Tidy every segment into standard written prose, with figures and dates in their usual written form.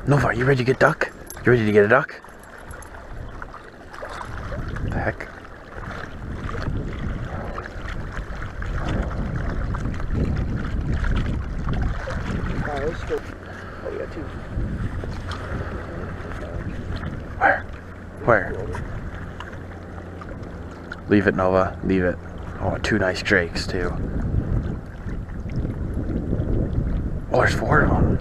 Nova, are you ready to get duck? You ready to get a duck? What the heck? Let's go. Oh, we got two. Where? Leave it, Nova. Leave it. Oh, two nice drakes, too. Oh, there's 4 of them.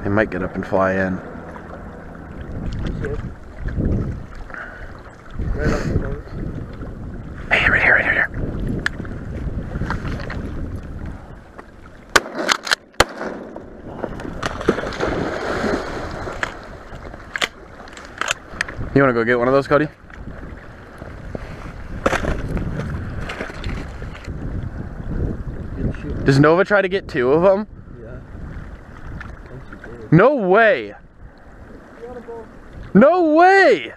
They might get up and fly in. Hey, right here, right here. You want to go get one of those, Cody? Does Nova try to get 2 of them? Yeah. No way! No way!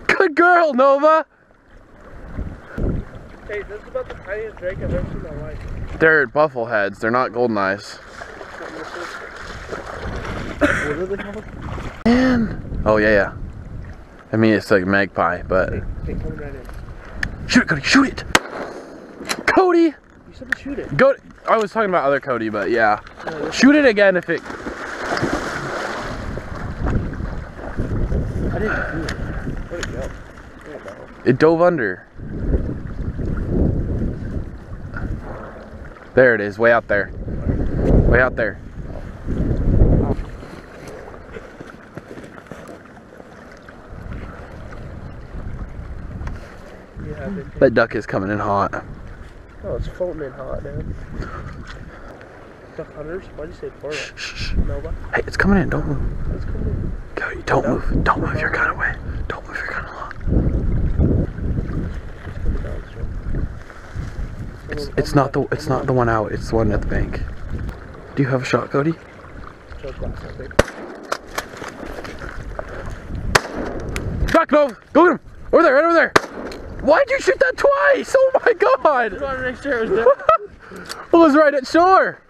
Good girl, Nova! Hey, this is about the tiniest drake I've ever seen in my life. They're buffle heads, they're not golden eyes. What are they called? Man. Oh, yeah. I mean, it's like magpie, but... Hey, come right in. Shoot it, Cody, shoot it! Cody! You said to shoot it. Go. I was talking about other Cody, but yeah. Shoot it again if it... I didn't do it. Where'd it go? Where'd it go? It dove under. There it is, way out there. Way out there. Yeah, that duck is coming in hot. Oh, it's floating in hot, man. Duck hunters? Why'd you say plural? Shh. Nova? Hey, it's coming in, don't move. It's coming in. Cody, don't move. Don't move your gun away. Don't move your gun along. It's not the one out, it's the one at the bank. Do you have a shot, Cody? Back, no! Go get him! Over there, right over there! Why'd you shoot that twice? Oh my god! I just wanted to make sure it was there. It was right at shore!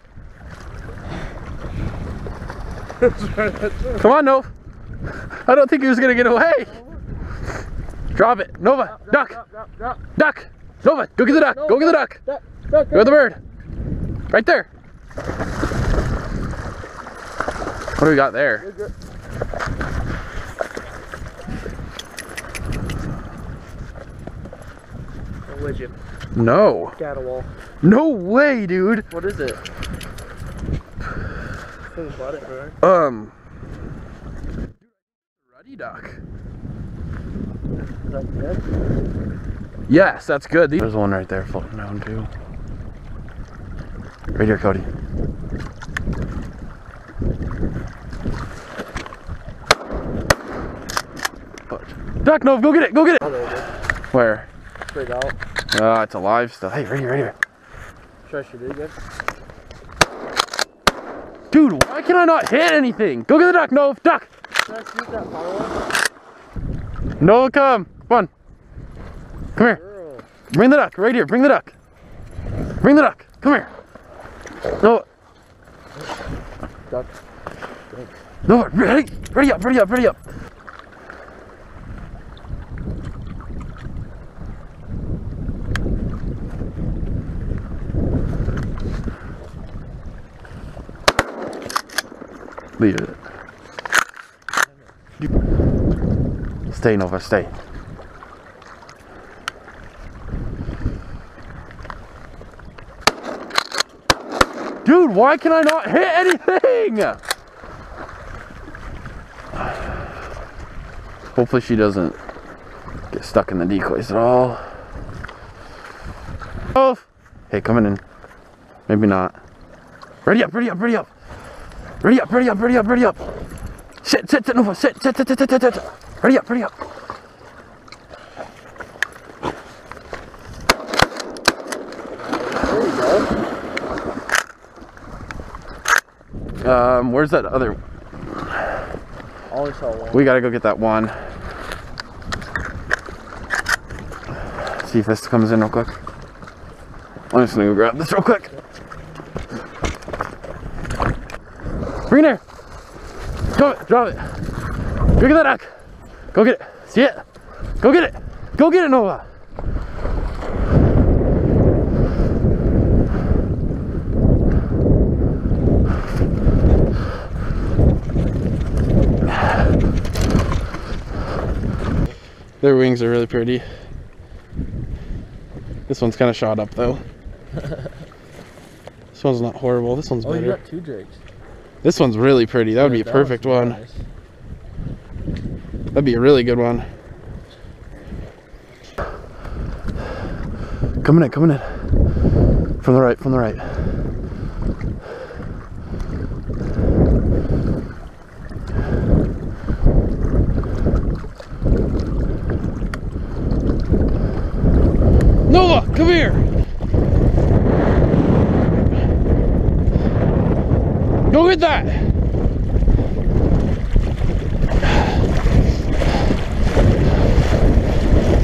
Come on, Nova. I don't think he was gonna get away. Drop it. Nova, duck! Duck! Nova, go get the duck! Go get the duck! Go get the bird! Right there! What do we got there? Would you? No. Catawall. No way, dude. What is it? Bought it, right? Ruddy duck. Is that good? Yes, that's good. There's one right there floating down too. Right here, Cody. Duck, no, go get it, go get it. Oh, there it is. Where? Straight out. It's alive still. Hey, right here, right here. Should I shoot it again? Dude, why can I not hit anything? Go get the duck, Nova. Duck. Should I shoot that power one? Nova, come. Come on. Come here. Girl. Bring the duck. Right here. Bring the duck. Bring the duck. Come here. Nova. Duck. Nova, ready? Ready up, ready up, ready up. Leave it. Stay, Nova, stay. Dude, why can I not hit anything? Hopefully she doesn't get stuck in the decoys at all. Oh! Hey, coming in. Maybe not. Ready up, ready up, ready up. Ready up, ready up, ready up, ready up. Sit, sit, sit, Nova, sit, sit, sit, sit, sit, sit, sit. Ready up, ready up. There you go. Where's that other? I only saw one. We gotta go get that one. See if this comes in real quick. I'm just gonna go grab this real quick. Bring it there. Go, drop it. Go get that duck. Go get it. See it? Go get it. Go get it, Nova. Their wings are really pretty. This one's kind of shot up though. This one's not horrible. This one's better. Oh, you got 2 drakes. This one's really pretty. That would be a perfect one. Nice. That'd be a really good one. Coming in, coming in. From the right, from the right. Nova, come here. Go get that.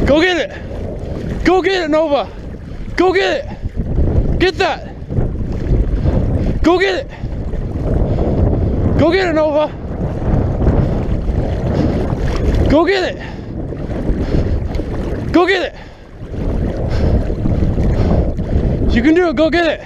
Go get it. Go get it, Nova. Go get it. Get that. Go get it. Go get it, Nova. Go get it. Go get it. You can do it. Go get it.